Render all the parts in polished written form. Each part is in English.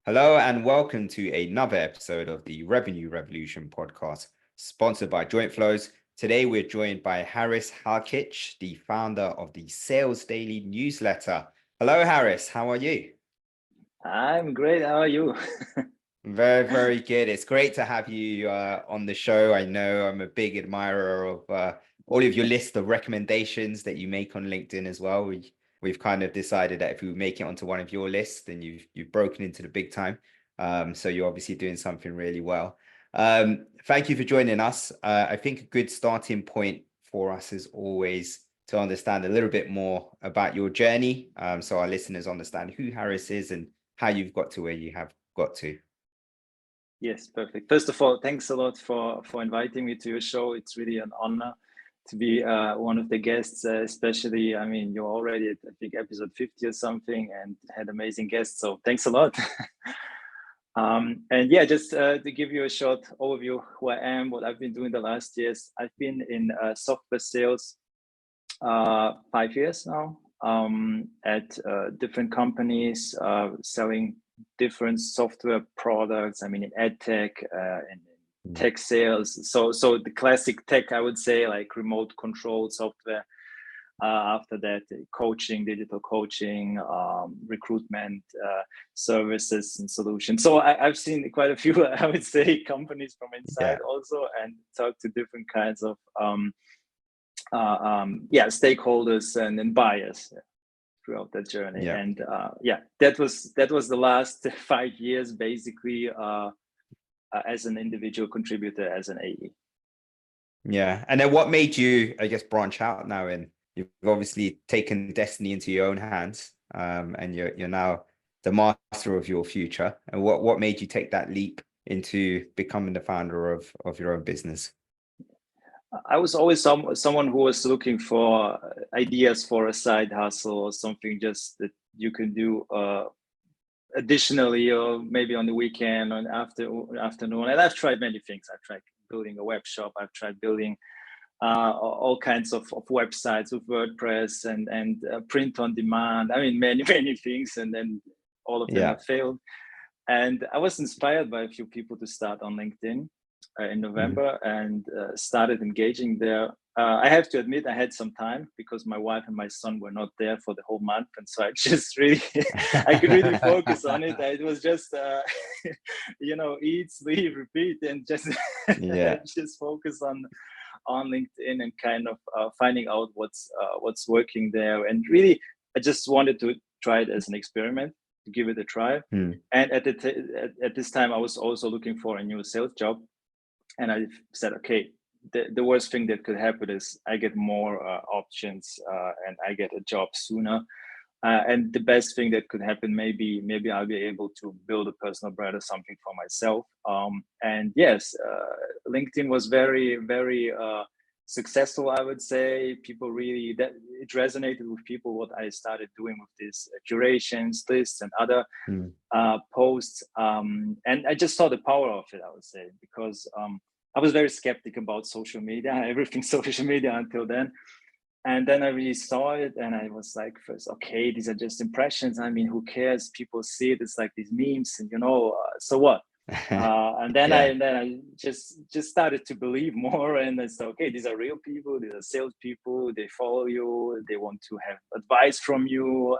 Hello and welcome to another episode of the Revenue Revolution podcast, sponsored by Jointflows. Today we're joined by Halkic, the founder of the Sales Daily newsletter. Hello, Harris. How are you? I'm great. How are you? Very, very good. It's great to have you on the show. I know I'm a big admirer of all of your list of recommendations that you make on LinkedIn as well. We've kind of decided that if we make it onto one of your lists, then you've broken into the big time. So you're obviously doing something really well. Thank you for joining us. I think a good starting point for us is always to understand a little bit more about your journey, so our listeners understand who Harris is and how you've got to where you have got to. Yes, perfect. First of all, thanks a lot for inviting me to your show. It's really an honor to be one of the guests, especially, I mean, you're already at, I think, episode 50 or something and had amazing guests. So thanks a lot. And yeah, just to give you a short overview who I am, what I've been doing the last years. I've been in software sales 5 years now at different companies selling different software products. I mean, in ed tech and tech sales. So the classic tech, I would say, like remote control software. After that, coaching, digital coaching, recruitment services and solutions. So I've seen quite a few, I would say, companies from inside also, and talked to different kinds of stakeholders and buyers throughout that journey. And that was the last 5 years basically as an individual contributor, as an AE. And then what made you, I guess, branch out now? And you've obviously taken destiny into your own hands, and you're now the master of your future. And what made you take that leap into becoming the founder of your own business? I was always someone who was looking for ideas for a side hustle or something just that you can do additionally, or maybe on the weekend or afternoon. And I've tried many things. I've tried building a web shop. I've tried building all kinds of websites with WordPress and print on demand. I mean, many things, and then all of them have failed. And I was inspired by a few people to start on LinkedIn in November and started engaging there. I have to admit I had some time because my wife and my son were not there for the whole month, and so I just really I could really focus on it. It was just eat, sleep, repeat, and just just focus on LinkedIn and kind of finding out what's working there. And really, I just wanted to try it as an experiment, to give it a try. And at this time, I was also looking for a new sales job. And I said, okay, the worst thing that could happen is I get more options and I get a job sooner. And the best thing that could happen, maybe I'll be able to build a personal brand or something for myself. And yes, LinkedIn was very, very successful, I would say. People really, that it resonated with people, what I started doing with these curations, lists, and other posts. And I just saw the power of it, I would say, because I was very skeptical about social media, everything social media until then. And then I really saw it and I was like, first, okay, these are just impressions. I mean, who cares? People see it. It's like these memes and, so what? And then I just started to believe more, and I said, okay, these are real people. These are salespeople. They follow you. They want to have advice from you.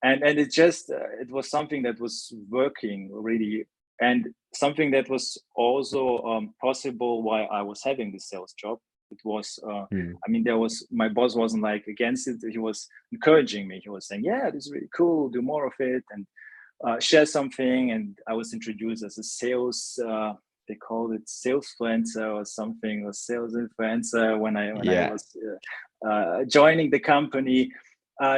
And it just, it was something that was working really. And something that was also possible while I was having this sales job. It was, I mean, my boss wasn't like against it. He was encouraging me. He was saying, yeah, this is really cool. Do more of it and share something. And I was introduced as a sales, they called it salesfluencer or something, or sales influencer when I was joining the company.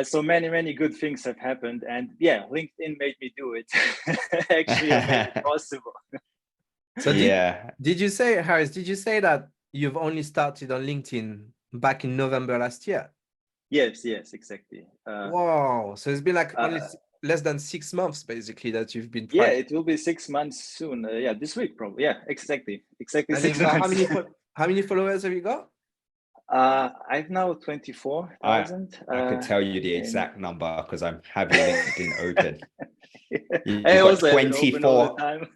So many good things have happened, and LinkedIn made me do it. Actually, it made it possible. So did you say, Harris? Did you say that you've only started on LinkedIn back in November last year? Yes, exactly. Wow! So it's been like only less than 6 months, basically, that you've been. Yeah, it will be 6 months soon. This week probably. Yeah, exactly. 6 months. How many followers have you got? I've now 24,000. I could tell you the exact number because I'm having LinkedIn open. You've I got also have it open all the 24. time.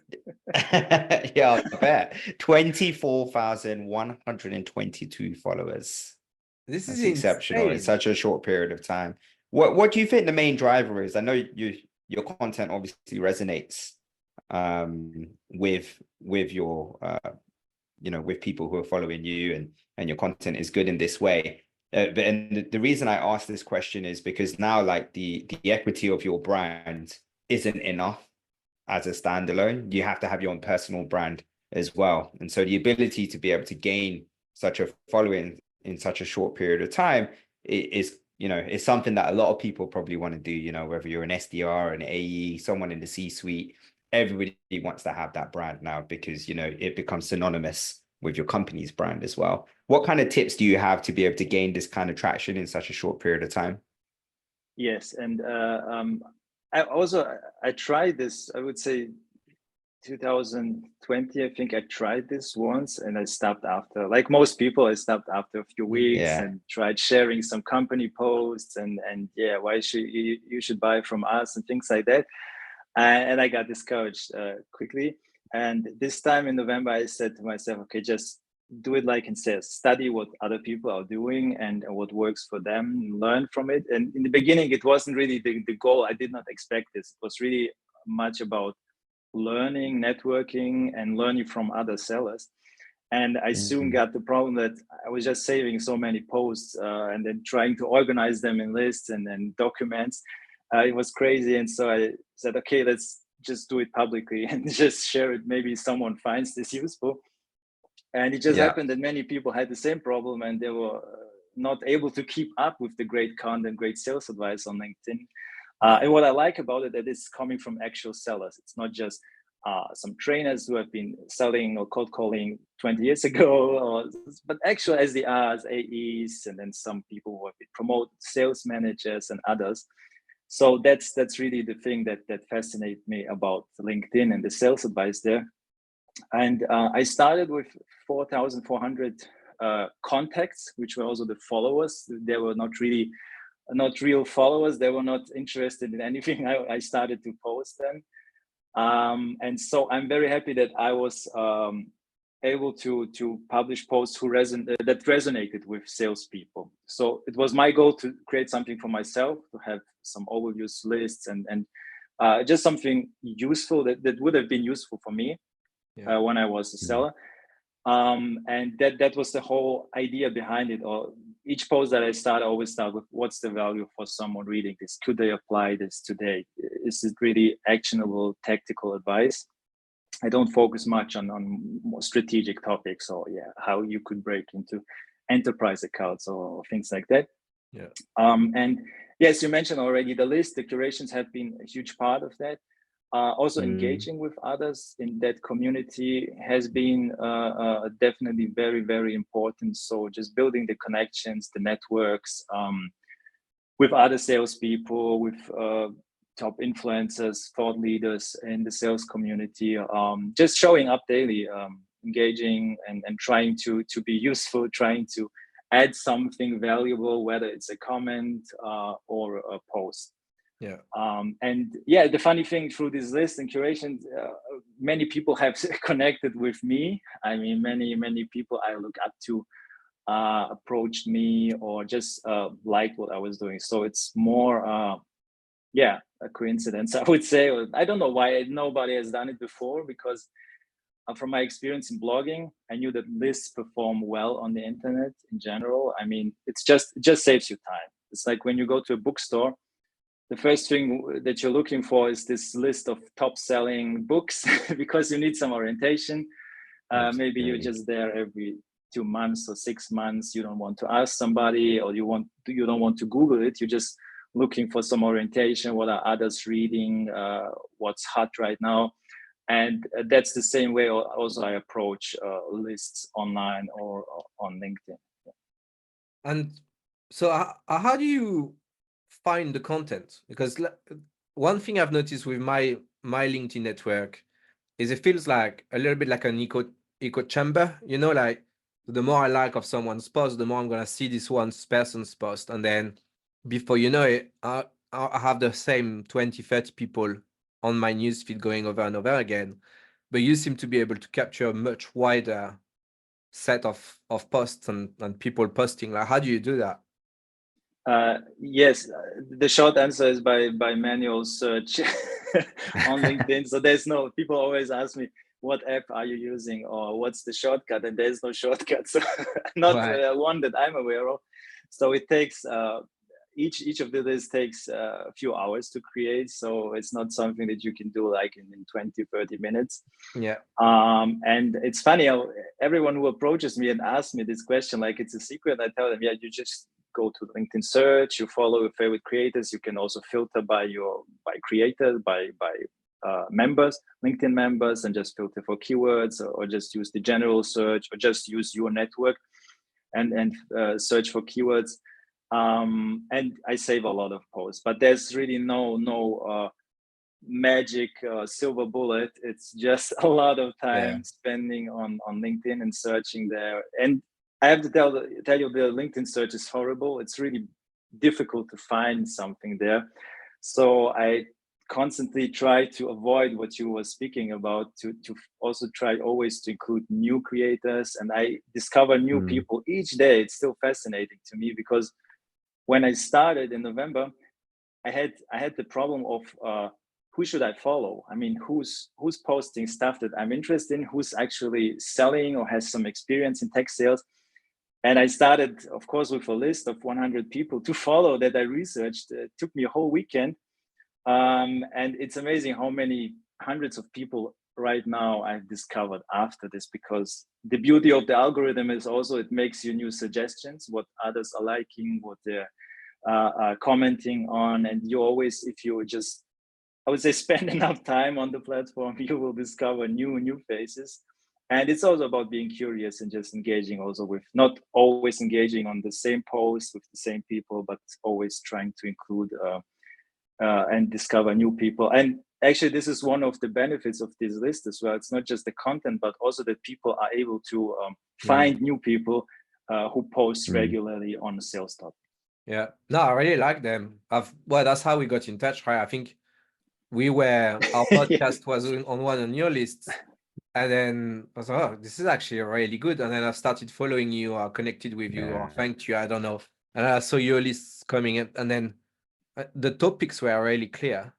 Yeah, I bet. 24,122 followers. This is That's exceptional in insane. such a short period of time. What do you think the main driver is? I know your content obviously resonates with your with people who are following you, and your content is good in this way. But the reason I ask this question is because now, like, the equity of your brand isn't enough as a standalone. You have to have your own personal brand as well. And so the ability to be able to gain such a following in such a short period of time is is something that a lot of people probably want to do, whether you're an SDR, an AE, someone in the C-suite. Everybody wants to have that brand now because it becomes synonymous with your company's brand as well. What kind of tips do you have to be able to gain this kind of traction in such a short period of time? Yes, and I tried this, I would say 2020, I think I tried this once and I stopped after. Like most people, I stopped after a few weeks and tried sharing some company posts and yeah, why should you should buy from us and things like that. And I got discouraged quickly. And this time in November, I said to myself, okay, just do it like in sales, study what other people are doing and what works for them, learn from it. And in the beginning, it wasn't really the goal. I did not expect this. It was really much about learning, networking, and learning from other sellers. And I soon got the problem that I was just saving so many posts and then trying to organize them in lists and documents. It was crazy. And so I said, okay, let's just do it publicly and just share it. Maybe someone finds this useful. And it just happened that many people had the same problem and they were not able to keep up with the great content, great sales advice on LinkedIn. And what I like about it, that it's coming from actual sellers. It's not just some trainers who have been selling or cold calling 20 years ago, but actual SDRs, AEs, and then some people who have been promoted, sales managers and others. So that's really the thing that fascinates me about LinkedIn and the sales advice there. And I started with 4,400 contacts, which were also the followers. They were not real followers. They were not interested in anything. I started to post them. And so I'm very happy that I was able to publish posts that resonated with salespeople. So it was my goal to create something for myself, to have some overviews lists and just something useful that would have been useful for me when I was a seller. And that was the whole idea behind it. Or each post that I always start with, what's the value for someone reading this? Could they apply this today? Is it really actionable tactical advice? I don't focus much on more strategic topics or how you could break into enterprise accounts or things like that. And yes, you mentioned already the list. The curations have been a huge part of that. Also engaging with others in that community has been definitely very, very important. So just building the connections, the networks with other salespeople, with top influencers, thought leaders in the sales community, just showing up daily, engaging and trying to be useful, trying to add something valuable, whether it's a comment or a post. And the funny thing through this list and curation, many people have connected with me. I mean, many people I look up to approached me or just liked what I was doing. So it's more, a coincidence, I would say. I don't know why nobody has done it before, because from my experience in blogging, I knew that lists perform well on the internet in general. I mean, it just saves you time. It's like when you go to a bookstore, the first thing that you're looking for is this list of top selling books because you need some orientation. Maybe you're just there every 2 months or 6 months. You don't want to ask somebody, or you don't want to Google it. You're just looking for some orientation. What are others reading? What's hot right now? And that's the same way also I approach lists online or on LinkedIn. And so how do you find the content? Because one thing I've noticed with my LinkedIn network is it feels like a little bit like an echo chamber, like the more I like of someone's post, the more I'm gonna see this one person's post, and then before you know it, I have the same 20-30 people on my newsfeed going over and over again, but you seem to be able to capture a much wider set of posts and people posting. Like, how do you do that? Yes, the short answer is by manual search on LinkedIn. So there's no, people always ask me, what app are you using or what's the shortcut? And there's no shortcut, so not one that I'm aware of. So it takes each of these takes a few hours to create. So it's not something that you can do like in 20, 30 minutes. Yeah. And it's funny how everyone who approaches me and asks me this question, like it's a secret, I tell them, yeah, you just go to LinkedIn search, you follow your favorite creators. You can also filter by creators, by members, LinkedIn members, and just filter for keywords, or just use the general search, or just use your network and search for keywords. And I save a lot of posts, but there's really no magic silver bullet. It's just a lot of time spending on LinkedIn and searching there. And I have to tell you, the LinkedIn search is horrible. It's really difficult to find something there. So I constantly try to avoid what you were speaking about, to also try always to include new creators. And I discover new people each day. It's still fascinating to me, because when I started in November, I had the problem of who should I follow? I mean, who's posting stuff that I'm interested in, who's actually selling or has some experience in tech sales. And I started, of course, with a list of 100 people to follow that I researched. It took me a whole weekend. And it's amazing how many hundreds of people right now I've discovered after this, because the beauty of the algorithm is also it makes you new suggestions, what others are liking, what they're commenting on. And you always, if you just, I would say, spend enough time on the platform, you will discover new faces. And it's also about being curious and just engaging also with, not always engaging on the same post with the same people, but always trying to include and discover new people. And actually, this is one of the benefits of this list as well. It's not just the content, but also that people are able to find new people who post regularly on the sales topic. Yeah, no, I really like them. Well, that's how we got in touch, right? I think our podcast was on one of your lists, and then I was like, oh, this is actually really good. And then I started following you, or connected with you, or thanked you, I don't know. And I saw your lists coming up, and then the topics were really clear.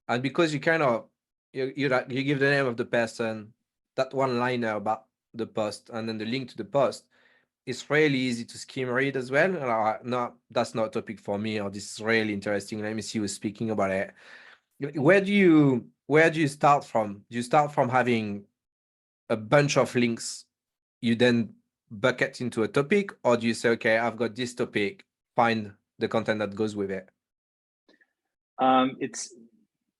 And because you kind of you give the name of the person, that one liner about the post, and then the link to the post, it's really easy to skim read as well. No, that's not a topic for me, or this is really interesting. Let me see who's speaking about it. Where do you start from? Do you start from having a bunch of links, you then bucket into a topic, or do you say, okay, I've got this topic, find the content that goes with it? It's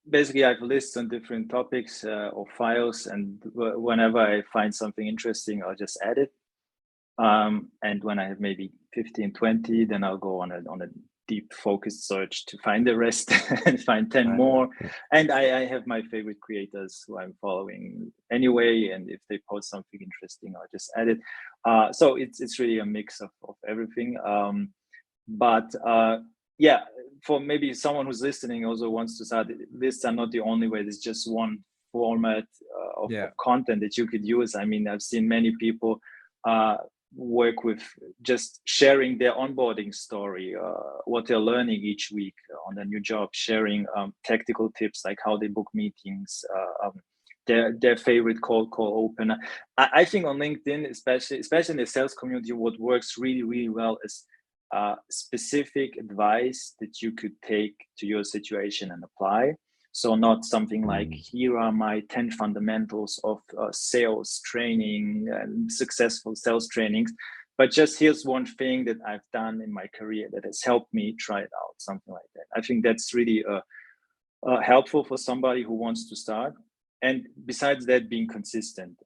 basically, I have lists on different topics or files, and whenever I find something interesting, I'll just add it. And when I have maybe 15, 20, then I'll go on a deep focused search to find the rest and find 10 more. And I have my favorite creators who I'm following anyway. And if they post something interesting, I'll just add it. So it's really a mix of everything. Yeah, for maybe someone who's listening also wants to start, lists are not the only way. There's just one format of content that you could use. I mean, I've seen many people work with just sharing their onboarding story, what they're learning each week on their new job, sharing tactical tips like how they book meetings, their favorite cold call opener. I think on LinkedIn, especially in the sales community, what works really, really well is specific advice that you could take to your situation and apply. So not something like, here are my 10 fundamentals of sales training and successful sales trainings, but just here's one thing that I've done in my career that has helped me try it out, something like that. I think that's really helpful for somebody who wants to start. And besides that, being consistent,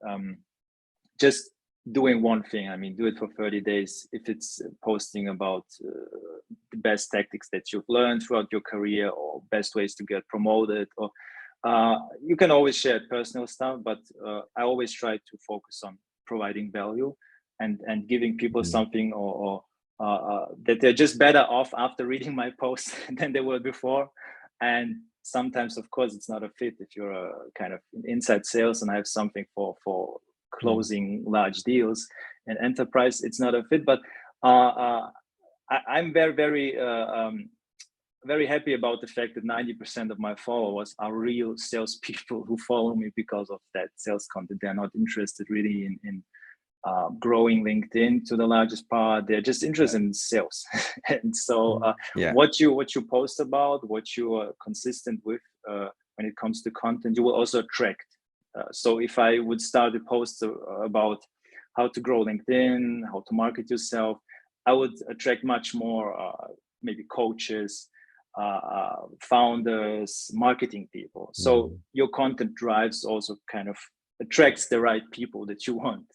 just doing one thing. I mean, do it for 30 days. If it's posting about the best tactics that you've learned throughout your career, or best ways to get promoted, or you can always share personal stuff, but I always try to focus on providing value and giving people something, or that they're just better off after reading my post than they were before. And sometimes, of course, it's not a fit if you're a kind of inside sales and I have something for closing large deals and enterprise, it's not a fit. But I'm very happy about the fact that 90% of my followers are real salespeople who follow me because of that sales content. They're not interested really in growing LinkedIn to the largest part. They're just interested in sales. And so what you post about, what you are consistent with when it comes to content, you will also attract. So if I would start a post about how to grow LinkedIn, how to market yourself, I would attract much more maybe coaches, founders, marketing people. So your content drives also kind of attracts the right people that you want.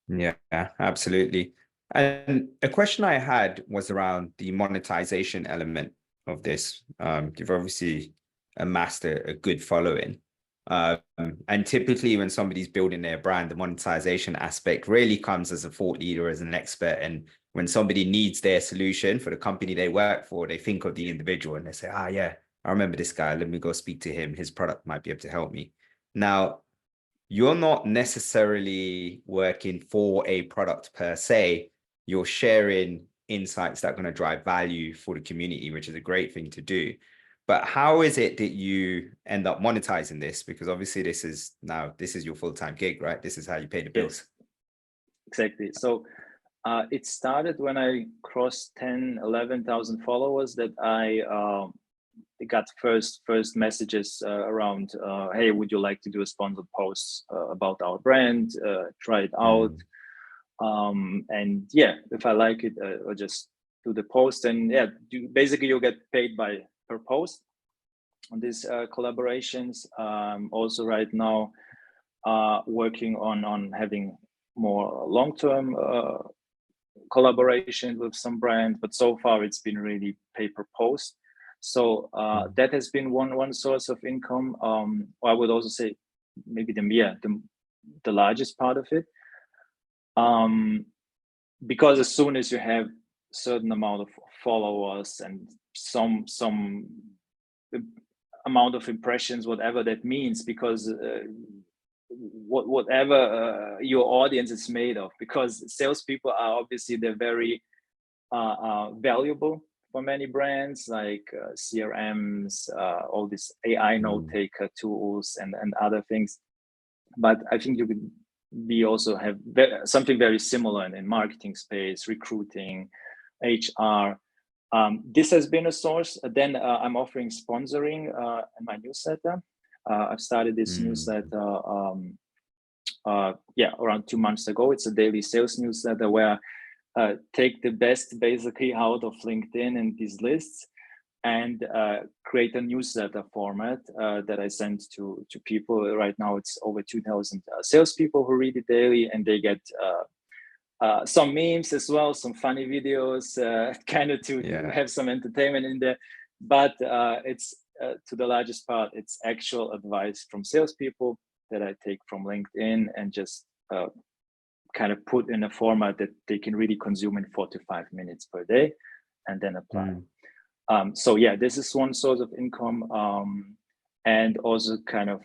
Yeah, absolutely. And a question I had was around the monetization element of this. You've obviously amassed a good following. And typically when somebody's building their brand, the monetization aspect really comes as a thought leader, as an expert. And when somebody needs their solution for the company they work for, they think of the individual and they say, yeah, I remember this guy. Let me go speak to him. His product might be able to help me. Now, you're not necessarily working for a product per se. You're sharing insights that are going to drive value for the community, which is a great thing to do. But how is it that you end up monetizing this? Because obviously this is your full-time gig, right? This is how you pay the bills. Exactly. So it started when I crossed 11,000 followers that I got first messages around, hey, would you like to do a sponsored post about our brand? Try it out. And yeah, if I like it, I'll just do the post. And yeah, basically you'll get paid per post on these collaborations. Also right now working on having more long-term collaboration with some brands, but so far it's been really pay per post. So that has been one source of income. I would also say maybe the largest part of it, because as soon as you have certain amount of followers and some amount of impressions, whatever that means, because whatever your audience is made of, because salespeople are obviously they're very valuable for many brands like CRMs, all these AI note taker tools and other things. But I think you could also have something very similar in marketing space, recruiting, HR. This has been a source. Then I'm offering sponsoring in my newsletter. I've started this newsletter around 2 months ago. It's a daily sales newsletter where take the best basically out of LinkedIn and these lists and create a newsletter format that I send to people. Right now it's over 2,000 salespeople who read it daily, and they get some memes as well, some funny videos, kind of to have some entertainment in there. But it's to the largest part, it's actual advice from salespeople that I take from LinkedIn and just kind of put in a format that they can really consume in 4 to 5 minutes per day and then apply. So yeah, this is one source of income, and also kind of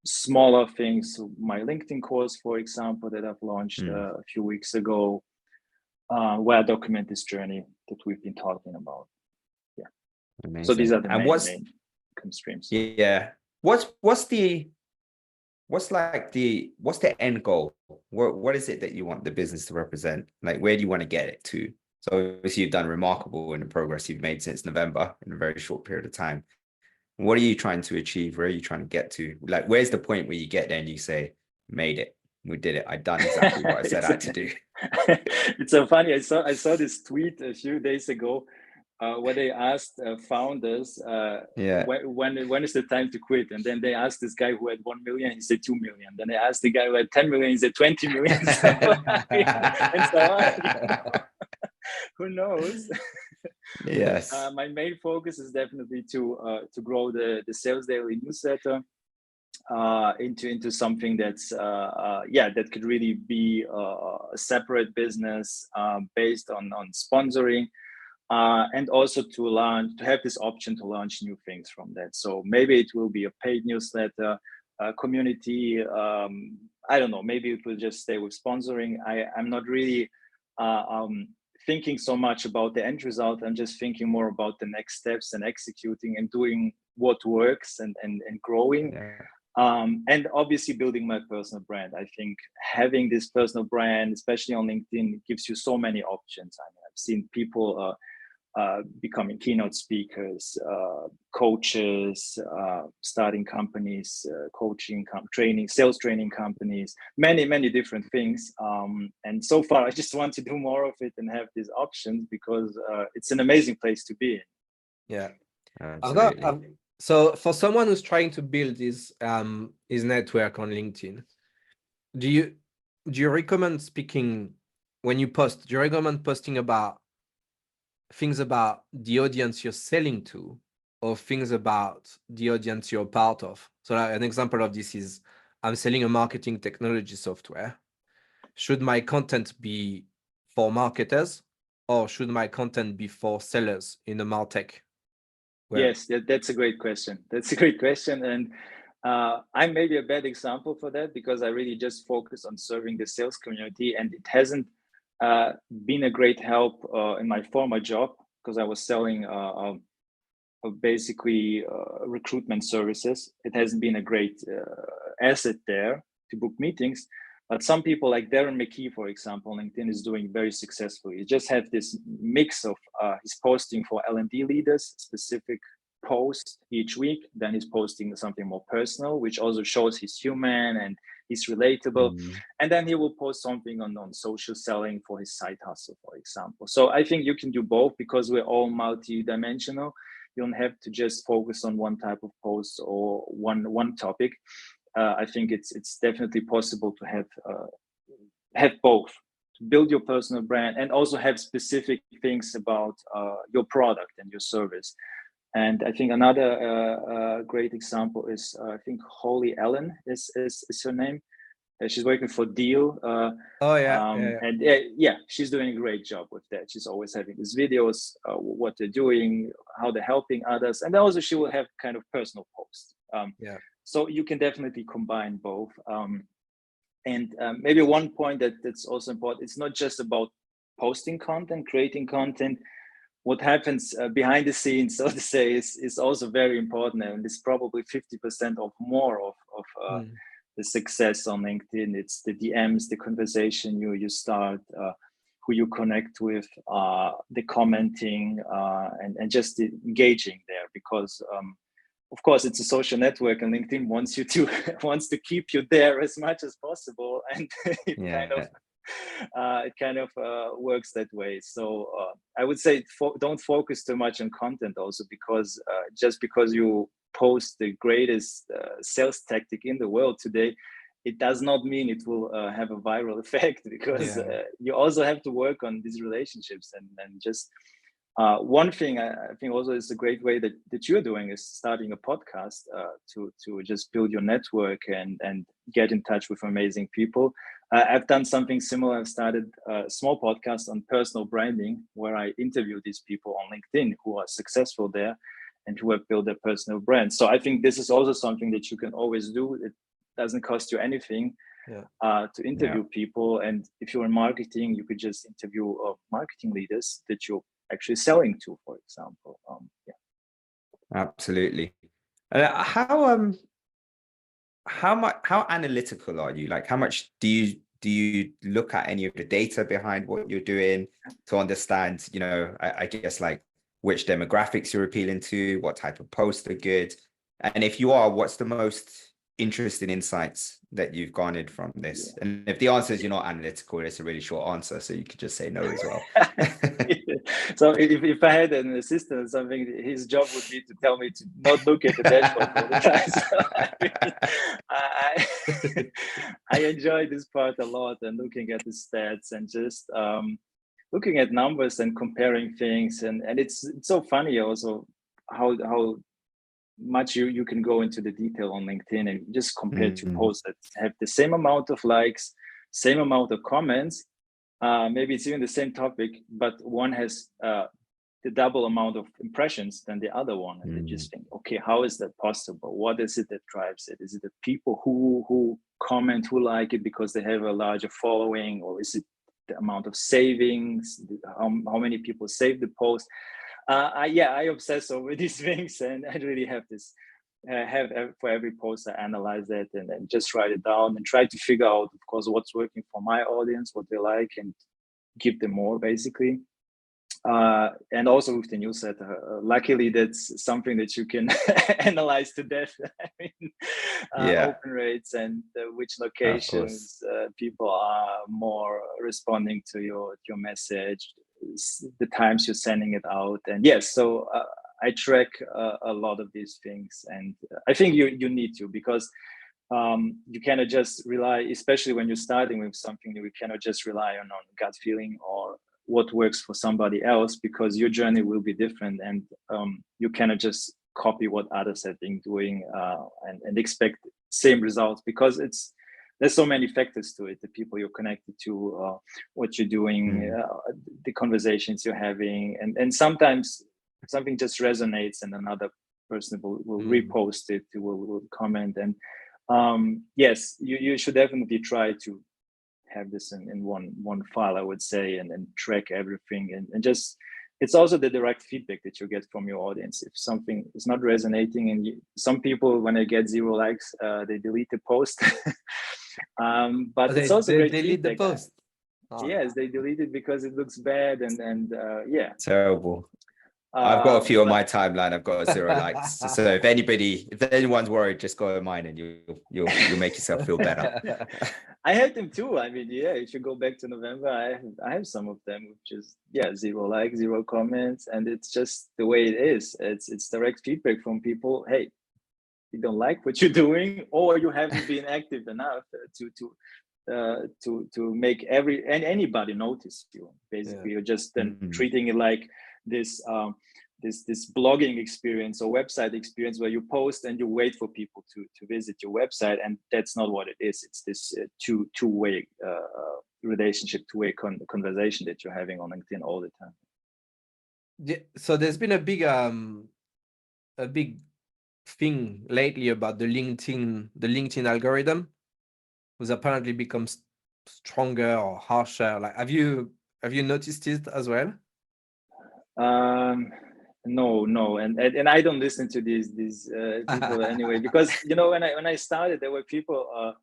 smaller things. My LinkedIn course, for example, that I've launched a few weeks ago, where I document this journey that we've been talking about. Yeah. Amazing. So these are the main income streams. Yeah. What's the end goal? What is it that you want the business to represent? Like, where do you want to get it to? So obviously you've done remarkable in the progress you've made since November in a very short period of time. What are you trying to achieve? Where are you trying to get to? Like, where's the point where you get there and you say, made it, we did it, I done exactly what I said I had to do? It's so funny. I saw this tweet a few days ago where they asked founders, when is the time to quit? And then they asked this guy who had 1 million, he said 2 million. Then they asked the guy who had 10 million, he said 20 million. And so on. Who knows? Yes. My main focus is definitely to grow the Sales Daily newsletter into something that's that could really be a separate business based on sponsoring. and also to have this option to launch new things from that. So maybe it will be a paid newsletter, community. I don't know. Maybe it will just stay with sponsoring. I'm not really thinking so much about the end result. I'm just thinking more about the next steps and executing and doing what works and growing. Yeah. And obviously building my personal brand. I think having this personal brand, especially on LinkedIn, gives you so many options. I mean, I've seen people becoming keynote speakers, coaches, starting companies, coaching, training, sales training companies, many different things. And so far, I just want to do more of it and have these options because it's an amazing place to be in. Yeah. Absolutely. So for someone who's trying to build his network on LinkedIn, do you recommend speaking when you post? Do you recommend posting about things about the audience you're selling to, or things about the audience you're part of? So like an example of this is, I'm selling a marketing technology software. Should my content be for marketers, or should my content be for sellers in the MarTech? Yes, that's a great question. That's a great question. And I'm maybe a bad example for that because I really just focus on serving the sales community, and it hasn't been a great help in my former job because I was selling basically recruitment services. It hasn't been a great asset there to book meetings. But some people like Darren McKee, for example, LinkedIn is doing very successfully. You just have this mix of he's posting for L&D leaders, specific post each week. Then he's posting something more personal, which also shows he's human and he's relatable. And then he will post something on social selling for his side hustle, for example. So I think you can do both because we're all multi-dimensional. You don't have to just focus on one type of post or one topic. I think it's definitely possible to have both, to build your personal brand and also have specific things about your product and your service. And I think another great example is I think Holly Ellen is her name. She's working for Deal. And she's doing a great job with that. She's always having these videos, what they're doing, how they're helping others, and also she will have kind of personal posts. So you can definitely combine both. And maybe one point that's also important, it's not just about posting content, creating content. What happens behind the scenes, so to say, is also very important. And it's probably 50% or more of the success on LinkedIn. It's the DMs, the conversation you start, who you connect with, the commenting, and just the engaging there, because of course, it's a social network, and LinkedIn wants to keep you there as much as possible, and it kind of works that way. So I would say don't focus too much on content, also because just because you post the greatest sales tactic in the world today, it does not mean it will have a viral effect, because you also have to work on these relationships and just. One thing I think also is a great way that you're doing is starting a podcast to just build your network and get in touch with amazing people. I've done something similar. I've started a small podcast on personal branding where I interview these people on LinkedIn who are successful there and who have built their personal brand. So I think this is also something that you can always do. It doesn't cost you anything to interview people. And if you're in marketing, you could just interview marketing leaders that you're actually selling to, for example. Absolutely. How analytical are you? Like, how much do you look at any of the data behind what you're doing to understand, I guess, like which demographics you're appealing to, what type of posts are good, and if you are, what's the most interesting insights that you've garnered from this? And if the answer is you're not analytical, it's a really short answer, so you could just say no as well. So if I had an assistant or something, his job would be to tell me to not look at the dashboard all the time. So I enjoy this part a lot, and looking at the stats and just looking at numbers and comparing things, and it's so funny also how much you can go into the detail on LinkedIn and just compare two posts that have the same amount of likes, same amount of comments. Maybe it's even the same topic, but one has the the double amount of impressions than the other one, and they just think, okay, how is that possible? What is it that drives it? Is it the people who comment, who like it because they have a larger following, or is it the amount of savings, how many people save the post? I obsess over these things, and I really have this for every post I analyze it and just write it down and try to figure out, of course, what's working for my audience, what they like, and give them more, basically. And also with the newsletter, luckily that's something that you can analyze to death. I mean, open rates and which locations people are more responding to your message, the times you're sending it out, and yes, so I track a lot of these things, and I think you need to, because you cannot just rely, especially when you're starting with something new, you cannot just rely on gut feeling or what works for somebody else, because your journey will be different, and you cannot just copy what others have been doing and expect same results, because there's so many factors to it: the people you're connected to, what you're doing, the conversations you're having, and sometimes something just resonates and another person will repost it, will comment, and yes, you should definitely try to have this in one file, I would say, and track everything, and just, it's also the direct feedback that you get from your audience. If something is not resonating, and some people, when they get 0 likes, they delete the post. But it's also great delete feedback. the post. Yes, they delete it because it looks bad, and yeah, terrible. I've got a few on my timeline. I've got 0 likes. So if anyone's worried, just go on mine, and you'll make yourself feel better. I have them too. I mean, yeah, if you go back to November, I have some of them, which is 0 likes, 0 comments, and it's just the way it is. It's direct feedback from people. Hey, you don't like what you're doing, or you haven't been active enough to make anybody notice you. Basically, you're just then treating it like this this blogging experience or website experience where you post and you wait for people to visit your website, and that's not what it is. It's this two-way relationship, two-way conversation that you're having on LinkedIn all the time. Yeah, so there's been a big thing lately about the LinkedIn algorithm, who's apparently becomes stronger or harsher. Like, have you noticed it as well? No, and I don't listen to these people anyway, because when I started, there were people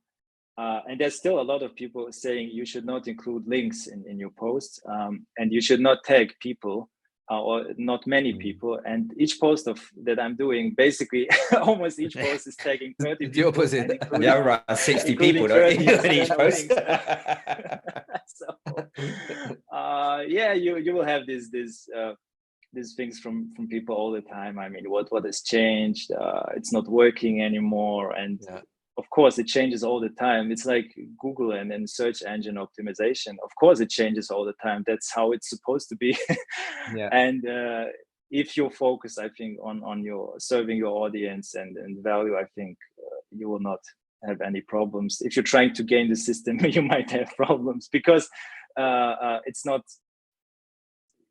and there's still a lot of people saying you should not include links in your posts, and you should not tag people, or not many people, and each post that I'm doing, basically almost each post is tagging 30 people. The opposite. Yeah, right. 60 people, don't you? In each post. So yeah, you will have these things from people all the time. I mean, what has changed? It's not working anymore, and of course it changes all the time. It's like Google and search engine optimization. Of course it changes all the time. That's how it's supposed to be. And if you're focused, I think, on your serving your audience and value, I think you will not have any problems. If you're trying to game the system, you might have problems, because it's not.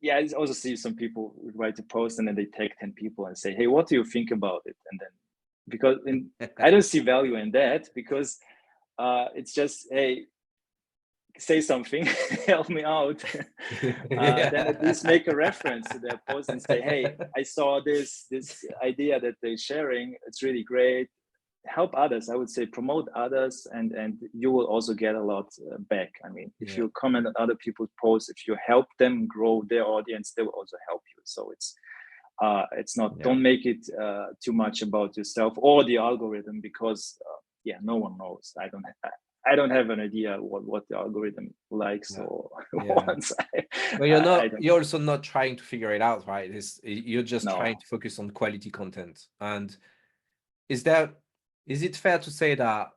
Yeah, I also see some people write a post and then they tag 10 people and say, hey, what do you think about it? And then, because I don't see value in that, because it's just, hey, say something, help me out. Then at least make a reference to their post and say, hey, I saw this idea that they're sharing. It's really great. Help others. I would say promote others, and you will also get a lot back. I mean, if you comment on other people's posts, if you help them grow their audience, they will also help you. So it's not, don't make it too much about yourself or the algorithm, because no one knows. I don't have an idea what the algorithm likes or wants. But you're also not trying to figure it out, right? You're just trying to focus on quality content. And is it fair to say that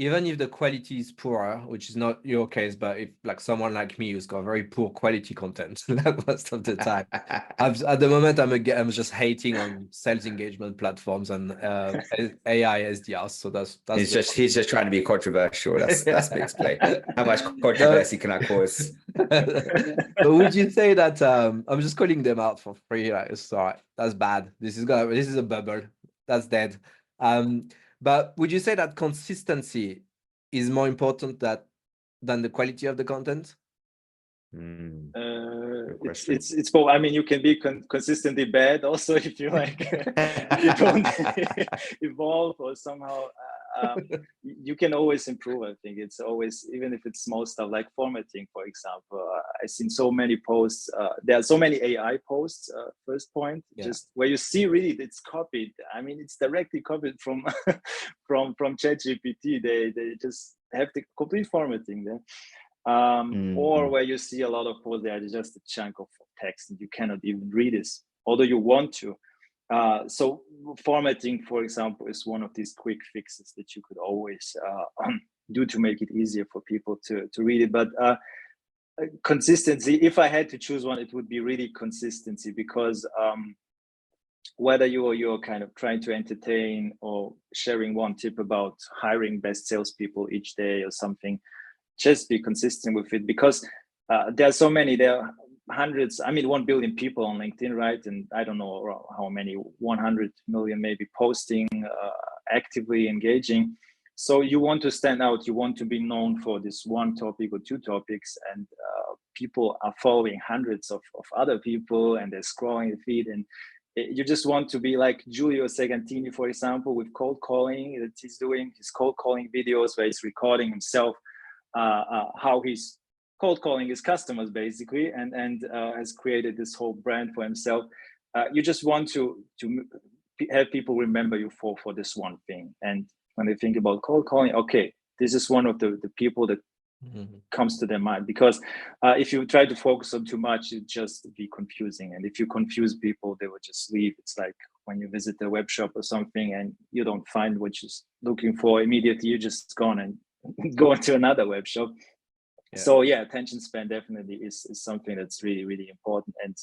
even if the quality is poor, which is not your case, but if like someone like me who's got very poor quality content like most of the time, at the moment I'm just hating on sales engagement platforms and AI SDRs. So that's he's just trying to be controversial. That's Big's play. How much controversy can I cause? But would you say that I'm just calling them out for free? Like, it's all right. That's bad. This is a bubble. That's dead. But would you say that consistency is more important than the quality of the content? It's both. I mean, you can be consistently bad also if you like if you don't evolve or somehow you can always improve. I think it's always, even if it's small stuff like formatting, for example. I've seen so many posts. There are so many AI posts. First point, just where you see really it's copied. I mean, it's directly copied from from ChatGPT. They just have the complete formatting there. Or where you see a lot of posts, they are just a chunk of text and you cannot even read this, although you want to. So formatting, for example, is one of these quick fixes that you could always do to make it easier for people to read it. But consistency, if I had to choose one, it would be really consistency, because whether you're kind of trying to entertain or sharing one tip about hiring best salespeople each day or something, just be consistent with it, because there are hundreds, 1 billion people on LinkedIn, right? And I don't know how many, 100 million maybe posting, actively engaging. So you want to stand out, you want to be known for this one topic or two topics, and people are following hundreds of other people and they're scrolling the feed, and you just want to be like Giulio Segantini, for example, with cold calling that he's doing, his cold calling videos where he's recording himself, how he's cold calling his customers basically, and has created this whole brand for himself. You just want to have people remember you for this one thing, and when they think about cold calling, okay, this is one of the people that comes to their mind, because if you try to focus on too much, it just be confusing, and if you confuse people, they will just leave. It's like when you visit a web shop or something and you don't find what you're looking for immediately, you're just gone and go into another web shop. So attention span definitely is something that's really, really important. And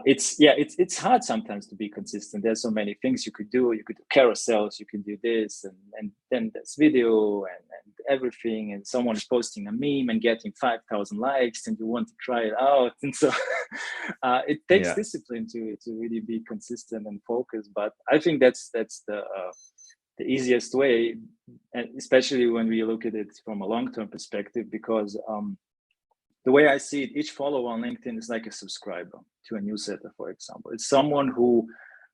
it's hard sometimes to be consistent. There's so many things you could do. You could do carousels, you can do this, and then there's video and everything, and someone is posting a meme and getting 5,000 likes and you want to try it out. And so it takes discipline to really be consistent and focused. But I think that's the easiest way, and especially when we look at it from a long-term perspective, because the way I see it, each follower on LinkedIn is like a subscriber to a newsletter, for example. It's someone who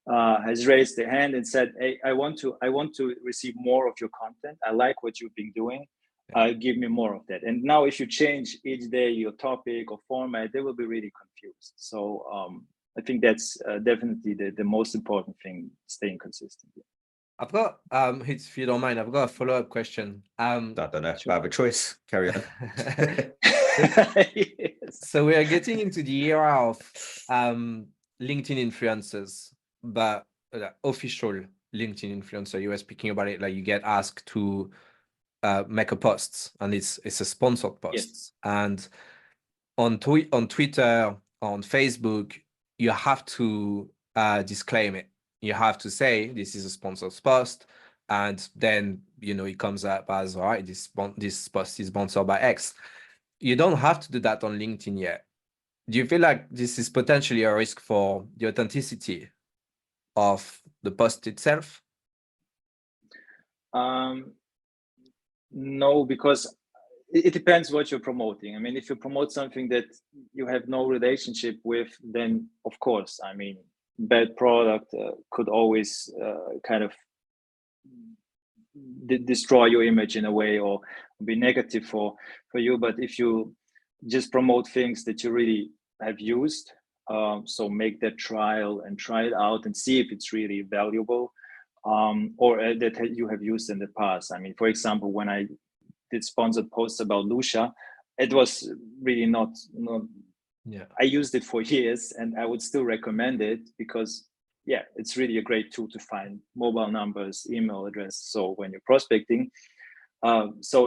has raised their hand and said, hey, I want to receive more of your content. I like what you've been doing. Give me more of that. And now if you change each day your topic or format, they will be really confused. So I think that's definitely the most important thing, staying consistent. I've got, if you don't mind, I've got a follow-up question. I don't know. Sure. I have a choice. Carry on. So we are getting into the era of LinkedIn influencers, but official LinkedIn influencer. You were speaking about it, like you get asked to make a post, and it's a sponsored post. Yes. And on Twitter, on Facebook, you have to disclaim it. You have to say this is a sponsored post, and then it comes up as, all right, this post is sponsored by X. You don't have to do that on LinkedIn yet. Do you feel like this is potentially a risk for the authenticity of the post itself? No, because it depends what you're promoting. I mean, if you promote something that you have no relationship with, then of course, I mean, bad product could always kind of destroy your image in a way, or be negative for you. But if you just promote things that you really have used, so make that trial and try it out and see if it's really valuable, or that you have used in the past. I mean, for example, when I did sponsored posts about Lucia, it was really not I used it for years, and I would still recommend it, because yeah, it's really a great tool to find mobile numbers, email address. So when you're prospecting, so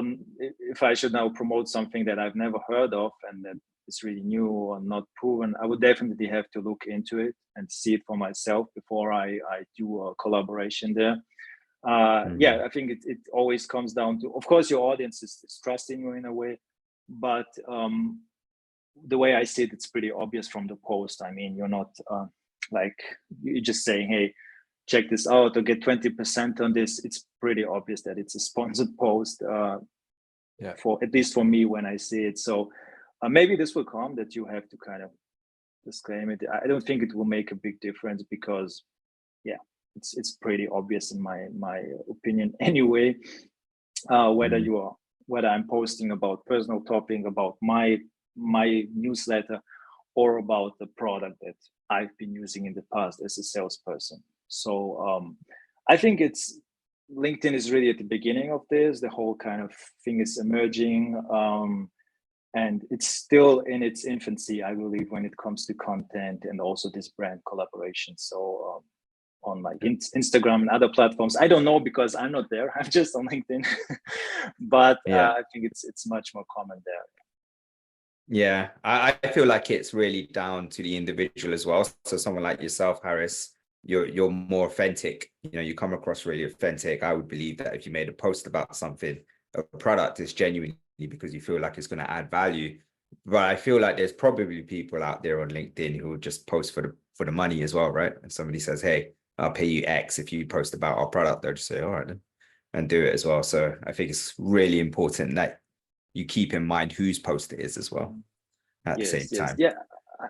if I should now promote something that I've never heard of and that is really new or not proven, I would definitely have to look into it and see it for myself before I do a collaboration there. Yeah, I think it always comes down to, of course, your audience is trusting you in a way, but the way I see it, it's pretty obvious from the post. I mean, you're not like, you're just saying, hey, check this out or get 20% on this. It's pretty obvious that it's a sponsored post, for at least for me when I see it. So maybe this will come that you have to kind of disclaim it. I don't think it will make a big difference because, yeah, it's pretty obvious in my opinion anyway. Whether I'm posting about personal topic, about my newsletter, or about the product that I've been using in the past as a salesperson. So I think LinkedIn is really at the beginning of this. The whole kind of thing is emerging, and it's still in its infancy, I believe, when it comes to content and also this brand collaboration. So on like Instagram and other platforms, I don't know because I'm not there. I'm just on LinkedIn, but I think it's much more common there. Yeah, I feel like it's really down to the individual as well. So someone like yourself, Harris, you're more authentic. You know, you come across really authentic. I would believe that if you made a post about something, a product, is genuinely because you feel like it's going to add value. But I feel like there's probably people out there on LinkedIn who will just post for the money as well, right? And somebody says, hey, I'll pay you X if you post about our product. They'll just say, all right, then, and do it as well. So I think it's really important that you keep in mind whose post it is as well at the same time. Yeah,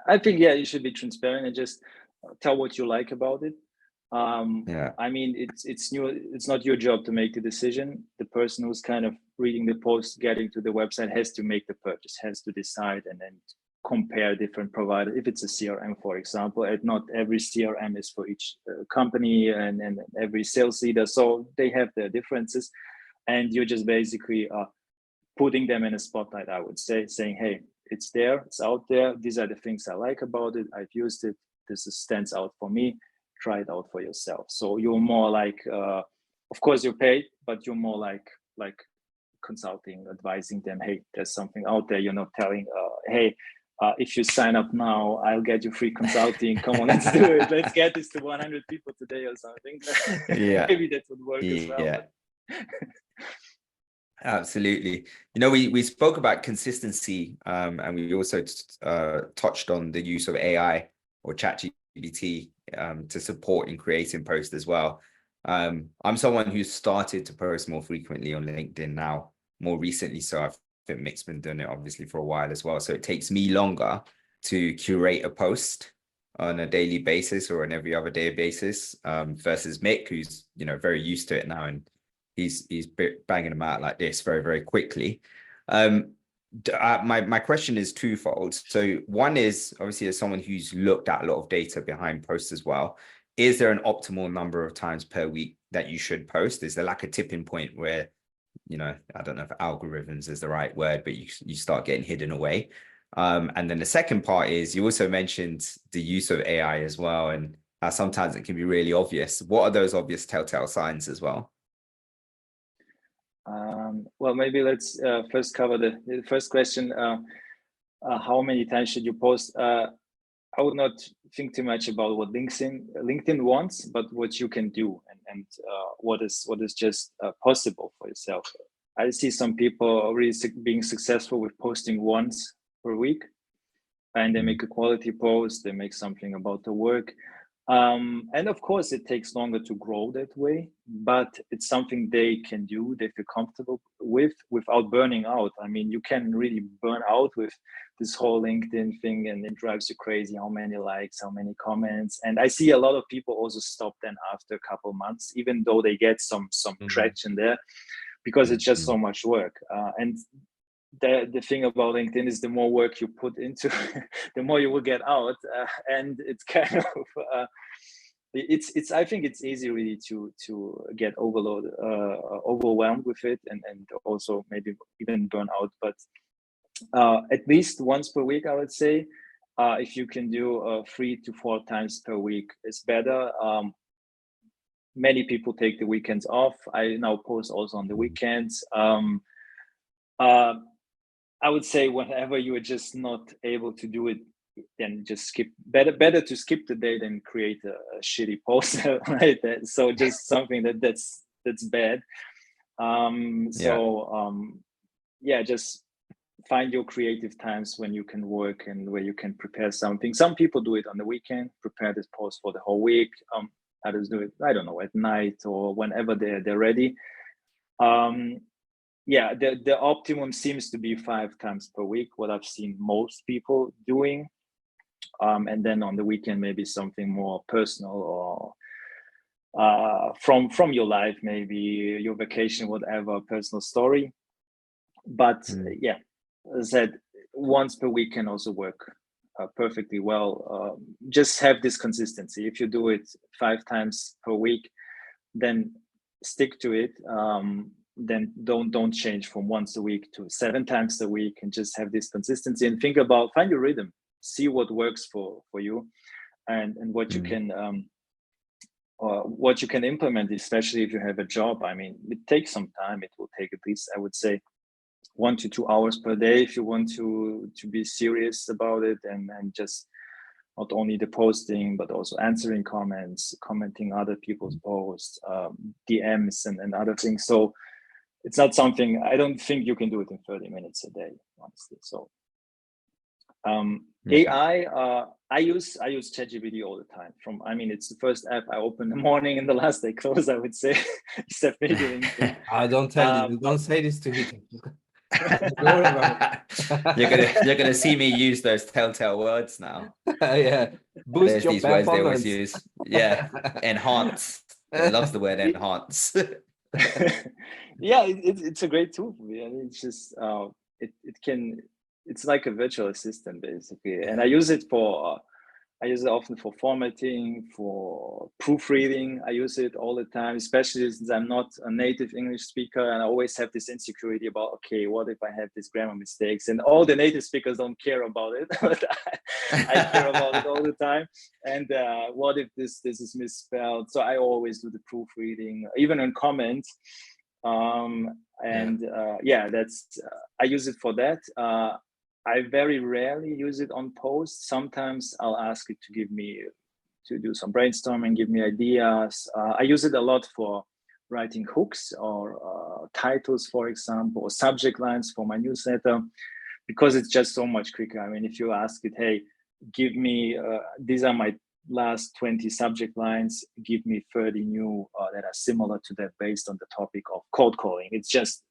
I think, yeah, you should be transparent and just tell what you like about it. I mean, it's new. It's not your job to make the decision. The person who's kind of reading the post, getting to the website, has to make the purchase, has to decide, and then compare different providers. If it's a CRM, for example, and not every CRM is for each company and every sales leader, so they have their differences, and you're just basically putting them in a spotlight, I would say, saying, hey, it's there, it's out there. These are the things I like about it. I've used it. This stands out for me. Try it out for yourself. So you're more like, of course you're paid, but you're more like consulting, advising them, hey, there's something out there. You're not telling, hey, if you sign up now, I'll get you free consulting. Come on, let's do it. Let's get this to 100 people today or something. Yeah. Maybe that would work as well. Yeah. Absolutely. You know, we spoke about consistency, and we also touched on the use of AI or ChatGPT to support in creating posts as well. I'm someone who's started to post more frequently on LinkedIn now, more recently. So I think Mick's been doing it obviously for a while as well. So it takes me longer to curate a post on a daily basis or an every other day basis versus Mick, who's, you know, very used to it now, and he's banging them out like this very, very quickly. My question is twofold. So one is, obviously, as someone who's looked at a lot of data behind posts as well, is there an optimal number of times per week that you should post? Is there like a tipping point where, you know, I don't know if algorithms is the right word, but you start getting hidden away? And then the second part is, you also mentioned the use of AI as well, and how sometimes it can be really obvious. What are those obvious telltale signs as well? Well, maybe let's first cover the first question. How many times should you post? I would not think too much about what LinkedIn wants, but what you can do and what is just possible for yourself. I see some people really being successful with posting once per week, and they make a quality post. They make something about the work. And of course, it takes longer to grow that way, but it's something they can do, they feel comfortable with without burning out. I mean, you can really burn out with this whole LinkedIn thing, and it drives you crazy how many likes, how many comments. And I see a lot of people also stop then after a couple months, even though they get some traction there, because it's just so much work. And the thing about LinkedIn is the more work you put into, the more you will get out, and it's kind of it's I think it's easy really to get overwhelmed with it, and also maybe even burn out. But at least once per week, I would say. if you can do 3 to 4 times per week, it's better. Many people take the weekends off. I now post also on the weekends. I would say whenever you are just not able to do it, then just skip. Better to skip the day than create a shitty post, right? So just something that's bad. Just find your creative times when you can work and where you can prepare something. Some people do it on the weekend, prepare this post for the whole week. Others do it, I don't know, at night or whenever they're ready. The optimum seems to be 5 times per week, what I've seen most people doing. And then on the weekend, maybe something more personal or from your life, maybe your vacation, whatever, personal story. But as I said, once per week can also work perfectly well. Just have this consistency. If you do it 5 times per week, then stick to it. Then don't change from once a week to 7 times a week, and just have this consistency and find your rhythm, see what works for you, and what you can what you can implement, especially if you have a job. I mean, it takes some time. It will take at least, I would say, 1 to 2 hours per day if you want to be serious about it, and just not only the posting, but also answering comments, commenting other people's posts, DMs and other things. So it's not something, I don't think you can do it in 30 minutes a day, honestly. So AI, I use ChatGPT all the time. It's the first app I open in the morning and the last I close, I would say, except maybe LinkedIn. Don't say this to him. Don't worry about it. You're gonna see me use those telltale words now. Boost There's your these performance. words they always use. Enhance. It loves the word enhance. It's a great tool for me. I mean, it's just it's like a virtual assistant basically, and I use it often for formatting, for proofreading. I use it all the time, especially since I'm not a native English speaker, and I always have this insecurity about, okay, what if I have these grammar mistakes? And all the native speakers don't care about it, but I care about it all the time. And what if this is misspelled? So I always do the proofreading, even in comments. That's I use it for that. I very rarely use it on posts. Sometimes I'll ask it to do some brainstorming, give me ideas. I use it a lot for writing hooks or titles, for example, or subject lines for my newsletter, because it's just so much quicker. I mean, if you ask it, hey, give me, these are my last 20 subject lines, give me 30 new that are similar to that based on the topic of cold calling. It's just,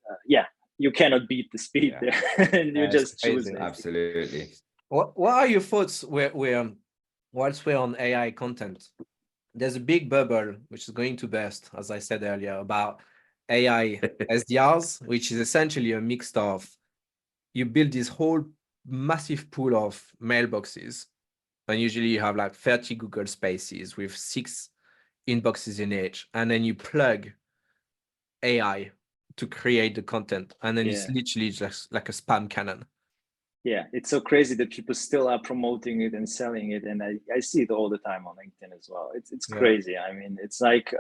you cannot beat the speed there. And you just choose it. Absolutely. What are your thoughts whilst we're on AI content? There's a big bubble which is going to burst, as I said earlier, about AI SDRs, which is essentially a mix of, you build this whole massive pool of mailboxes, and usually you have like 30 Google Spaces with 6 inboxes in each, and then you plug AI to create the content, and then it's literally just like a spam cannon. Yeah, it's so crazy that people still are promoting it and selling it, and I see it all the time on LinkedIn as well. It's crazy. I mean, it's like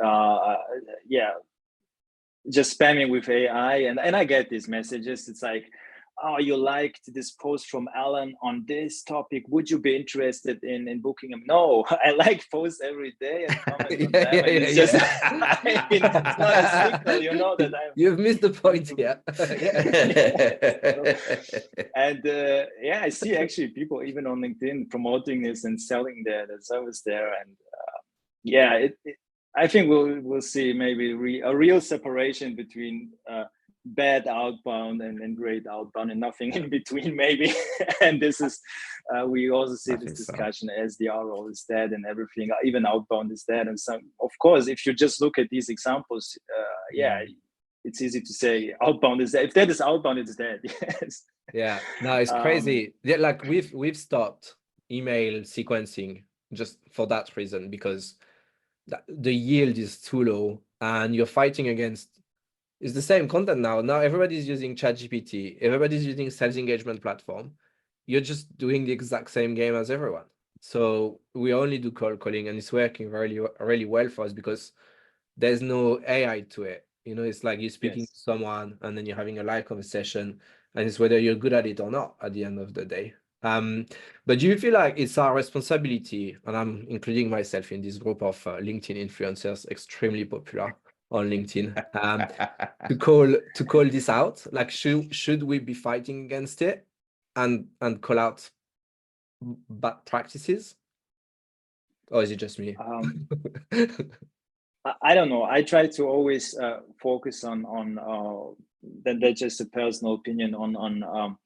just spamming with AI, and I get these messages. It's like, oh, you liked this post from Alan on this topic. Would you be interested in booking him? No, I like posts every day and comment on them. It's just, I mean, it's not a signal, you know, that You've missed the point here. And I see actually people even on LinkedIn promoting this and selling their service there. And I think we'll see maybe a real separation between bad outbound and great outbound, and nothing in between maybe. And this is we also see this discussion, SDR role is dead and everything, even outbound is dead. And some, of course, if you just look at these examples, it's easy to say outbound is dead. If that is outbound, it's dead. Yes. Yeah, no, it's crazy. Like we've stopped email sequencing just for that reason, because the yield is too low, and you're fighting against, it's the same content now. Now everybody's using ChatGPT, everybody's using sales engagement platform. you're just doing the exact same game as everyone. So we only do cold calling, and it's working really well for us because there's no AI to it. You know, it's like you're speaking to someone and then you're having a live conversation, and it's whether you're good at it or not at the end of the day. But do you feel like it's our responsibility, and I'm including myself in this group of LinkedIn influencers, extremely popular on LinkedIn, to call this out? Like, should we be fighting against it and call out bad practices, or is it just me? I don't know. I try to always focus on that's just a personal opinion on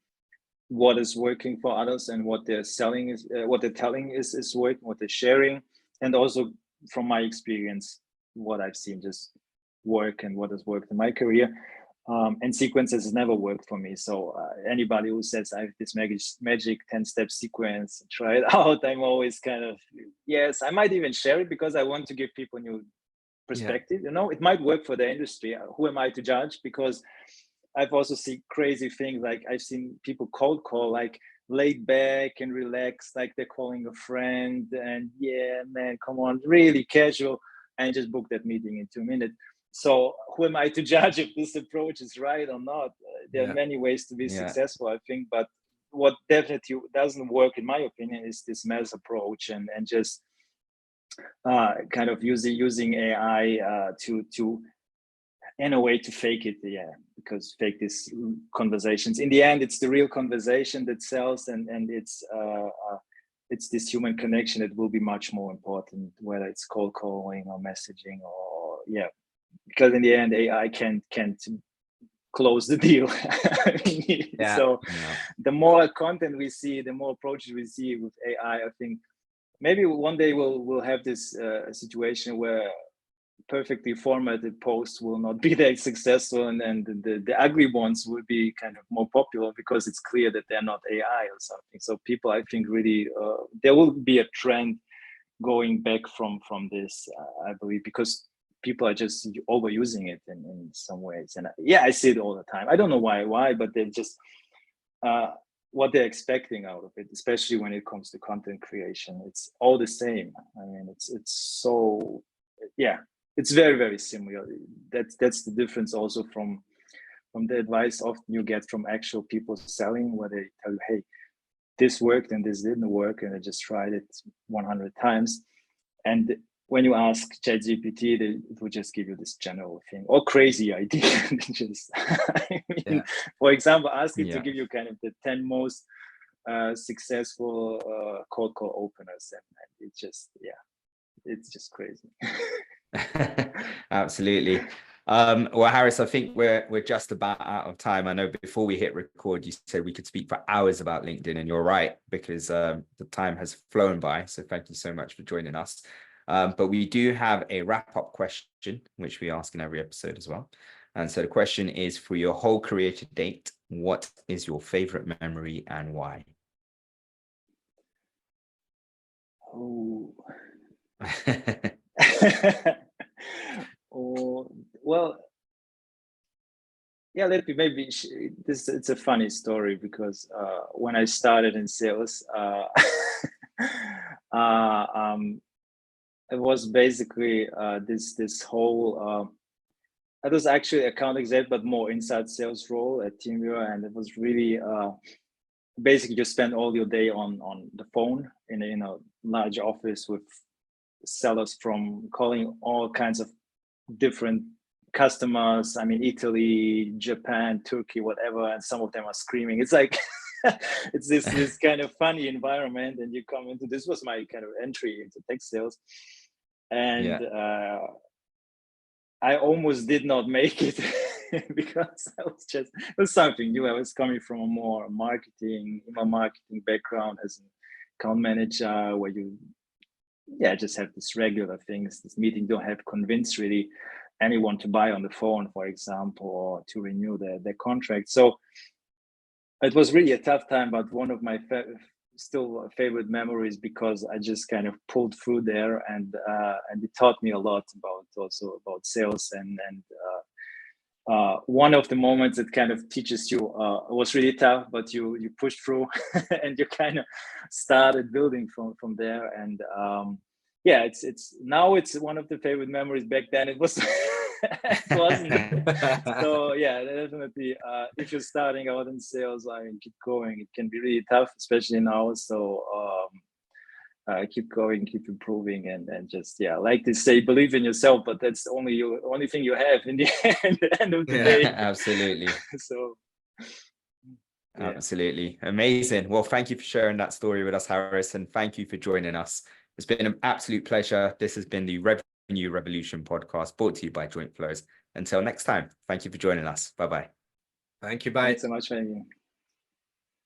what is working for others and what they're selling is what they're telling is working, what they're sharing, and also from my experience, what I've seen just work and what has worked in my career. And sequences has never worked for me. So anybody who says I have this magic 10-step sequence, try it out, I'm always kind of, yes, I might even share it because I want to give people new perspective. You know, it might work for the industry. Who am I to judge? Because I've also seen crazy things, like I've seen people cold call, like laid back and relaxed, like they're calling a friend, and yeah, man, come on, really casual, and just book that meeting in 2 minutes. So who am I to judge if this approach is right or not? There are many ways to be successful, I think, but what definitely doesn't work, in my opinion, is this mass approach and just kind of using AI to in a way to fake it, because fake these conversations. In the end, it's the real conversation that sells, and it's this human connection that will be much more important, whether it's cold calling or messaging or because in the end, AI can't close the deal. So the more content we see, the more approaches we see with AI, I think maybe one day we'll have this situation where perfectly formatted posts will not be that successful, and the ugly ones will be kind of more popular because it's clear that they're not AI or something. So people, I think, really there will be a trend going back from this, I believe, because people are just overusing it in some ways. And I see it all the time. I don't know why, but they're just what they're expecting out of it, especially when it comes to content creation. It's all the same. I mean, it's so, it's very, very similar. That's the difference also from the advice often you get from actual people selling, where they tell you, hey, this worked and this didn't work, and I just tried it 100 times. And when you ask ChatGPT, it will just give you this general thing or crazy idea. Just, for example, ask it to give you kind of the 10 most successful cold call openers, and it's just, it's just crazy. Absolutely. Well, Harris, I think we're just about out of time. I know before we hit record, you said we could speak for hours about LinkedIn, and you're right, because the time has flown by. So thank you so much for joining us. But we do have a wrap-up question, which we ask in every episode as well. And so the question is, for your whole career to date, what is your favorite memory and why? Oh. Well, let me maybe it's a funny story, because when I started in sales, it was basically this whole it was actually account exec, but more inside sales role at TeamViewer, and it was really basically just spend all your day on the phone in a large office with sellers from calling all kinds of different customers. I mean, Italy, Japan, Turkey, whatever, and some of them are screaming. It's like it's this kind of funny environment, and you come into, this was my kind of entry into tech sales, and I almost did not make it because I was just, it was something new. I was coming from a more marketing background as an account manager, where you just have this regular things. This meeting don't have convinced really anyone to buy on the phone, for example, or to renew their contract. So it was really a tough time, but one of my still favorite memories, because I just kind of pulled through there, and it taught me a lot about sales and one of the moments that kind of teaches you it was really tough, but you pushed through and you kind of started building from there. And yeah, it's now it's one of the favorite memories. Back then it was it wasn't. So yeah, definitely if you're starting out in sales, I mean, keep going. It can be really tough, especially now. So keep going, keep improving, and just, yeah, like they say, believe in yourself, but that's the only thing you have in the end of the day. Absolutely. So yeah. Absolutely. Amazing. Well, thank you for sharing that story with us, Harris, and thank you for joining us. It's been an absolute pleasure. This has been the Revenue Revolution podcast, brought to you by Jointflows. Until next time, thank you for joining us. Bye-bye. Thank you. Bye. Thanks so much for having me.